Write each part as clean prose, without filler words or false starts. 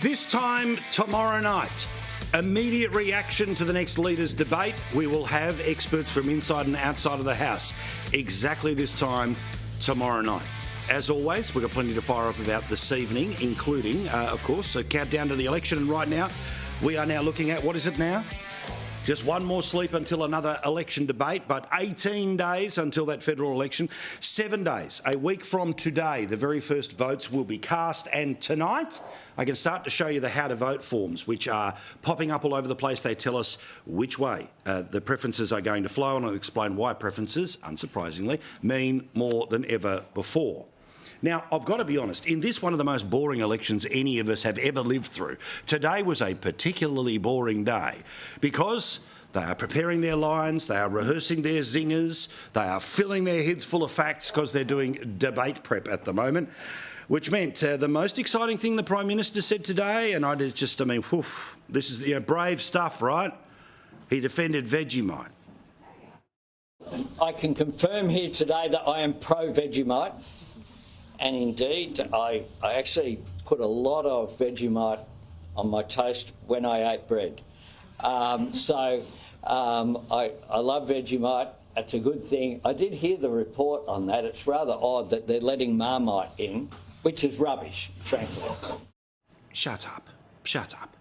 This time tomorrow night, immediate reaction to the next leaders' debate. We will have experts from inside and outside of the House exactly this time tomorrow night. As always, we've got plenty to fire up about this evening, including, of course, a countdown to the election. And right now, we are now looking at, what is it now? Just one more sleep until another election debate, but 18 days until that federal election. 7 days, a week from today, the very first votes will be cast. And tonight, I can start to show you the how to vote forms, which are popping up all over the place. They tell us which way the preferences are going to flow, and I'll explain why preferences, unsurprisingly, mean more than ever before. Now, I've got to be honest, in this one of the most boring elections any of us have ever lived through, today was a particularly boring day because they are preparing their lines, they are rehearsing their zingers, they are filling their heads full of facts because they're doing debate prep at the moment, which meant the most exciting thing the Prime Minister said today, and this is brave stuff, right? He defended Vegemite. I can confirm here today that I am pro-Vegemite. And indeed, I actually put a lot of Vegemite on my toast when I ate bread. I love Vegemite. That's a good thing. I did hear the report on that. It's rather odd that they're letting Marmite in, which is rubbish, frankly. Shut up. Shut up.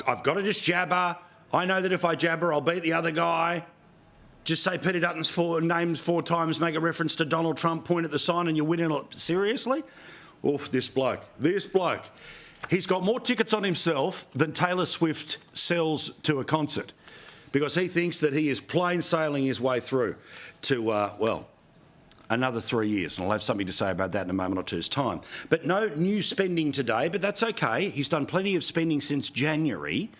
I've got to just jabber. I know that if I jabber, I'll beat the other guy. Just say Peter Dutton's names 4 times, make a reference to Donald Trump, point at the sign and you're winning. Seriously? Oof, this bloke. He's got more tickets on himself than Taylor Swift sells to a concert because he thinks that he is plain sailing his way through to, another 3 years. And I'll have something to say about that in a moment or two's time. But no new spending today, but that's okay. He's done plenty of spending since January.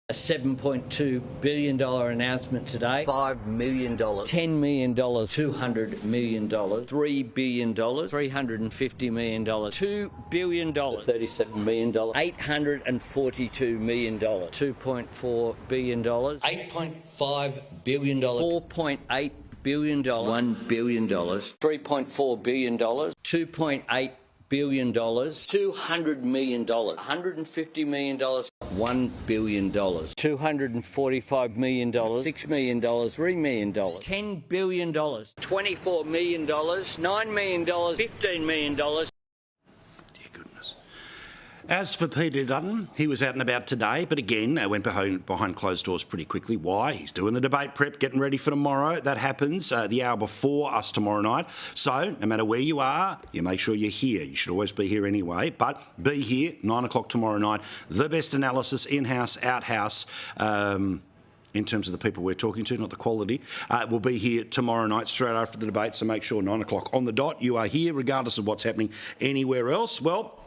A $7.2 billion announcement today. $5 million. $10 million. $200 million. $3 billion. $350 million. $2 billion. $37 million. $842 million. $2.4 billion. $8.5 billion. $4.8 billion. $1 billion. $3.4 billion. $2.8 billion. $200 million. $150 million. $1 billion. $245 million. $6 million. $3 million. $10 billion. $24 million. $9 million. $15 million. Dear goodness. As for Peter Dutton, he was out and about today, but again, went behind closed doors pretty quickly. Why? He's doing the debate prep, getting ready for tomorrow. That happens the hour before us tomorrow night. So no matter where you are, you make sure you're here. You should always be here anyway, but be here, 9 o'clock tomorrow night. The best analysis, in-house, out-house, in terms of the people we're talking to, not the quality. We'll be here tomorrow night, straight after the debate, so make sure 9 o'clock on the dot. You are here, regardless of what's happening anywhere else. Well,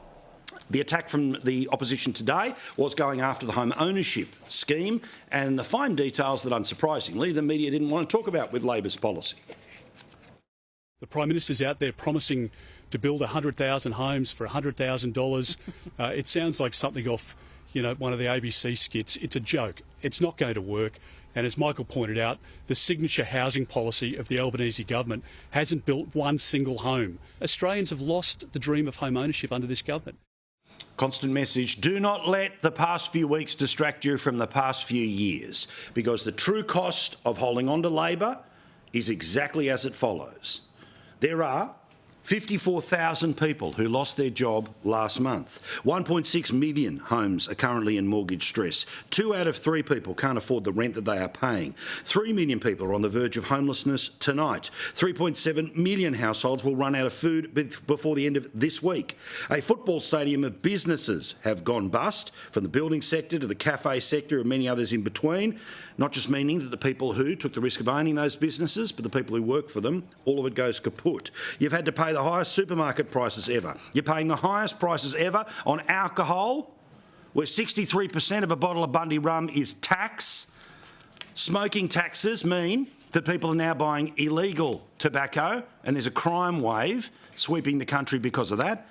the attack from the opposition today was going after the home ownership scheme and the fine details that, unsurprisingly, the media didn't want to talk about with Labor's policy. The Prime Minister's out there promising to build 100,000 homes for $100,000. It sounds like something off, one of the ABC skits. It's a joke. It's not going to work. And as Michael pointed out, the signature housing policy of the Albanese government hasn't built one single home. Australians have lost the dream of home ownership under this government. Constant message, do not let the past few weeks distract you from the past few years, because the true cost of holding on to Labor is exactly as it follows. There are 54,000 people who lost their job last month. 1.6 million homes are currently in mortgage stress. 2 out of 3 people can't afford the rent that they are paying. 3 million people are on the verge of homelessness tonight. 3.7 million households will run out of food before the end of this week. A football stadium of businesses have gone bust, from the building sector to the cafe sector and many others in between. Not just meaning that the people who took the risk of owning those businesses, but the people who work for them, all of it goes kaput. You've had to pay the highest supermarket prices ever. You're paying the highest prices ever on alcohol, where 63% of a bottle of Bundy rum is tax. Smoking taxes mean that people are now buying illegal tobacco, and there's a crime wave sweeping the country because of that.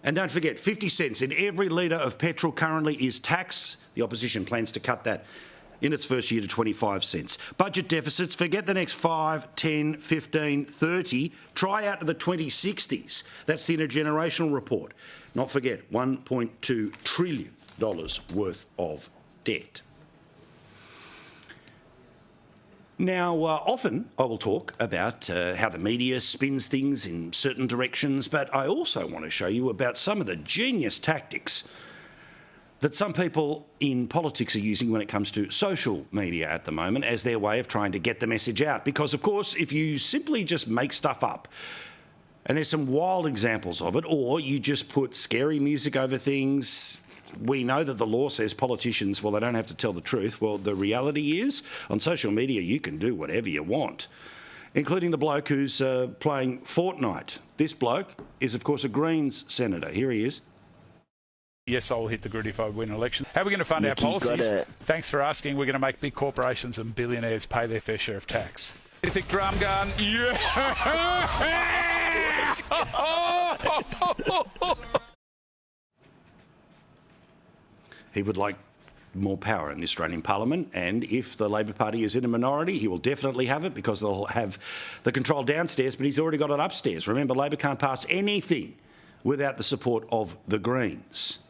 And don't forget, 50 cents in every litre of petrol currently is tax. The opposition plans to cut that in its first year to 25 cents. Budget deficits, forget the next 5, 10, 15, 30. Try out to the 2060s. That's the intergenerational report. not forget, $1.2 trillion worth of debt. Now, often I will talk about how the media spins things in certain directions, but I also want to show you about some of the genius tactics that some people in politics are using when it comes to social media at the moment as their way of trying to get the message out. Because, of course, if you simply just make stuff up, and there's some wild examples of it, or you just put scary music over things, we know that the law says politicians, well, they don't have to tell the truth. Well, the reality is, on social media, you can do whatever you want, including the bloke who's playing Fortnite. This bloke is, of course, a Greens senator. Here he is. Yes, I'll hit the grid if I win election. How are we going to fund our policies? Thanks for asking. We're going to make big corporations and billionaires pay their fair share of tax. Thick drum gun. Yeah! He would like more power in the Australian Parliament, and if the Labor Party is in a minority, he will definitely have it because they'll have the control downstairs, but he's already got it upstairs. Remember, Labor can't pass anything without the support of the Greens.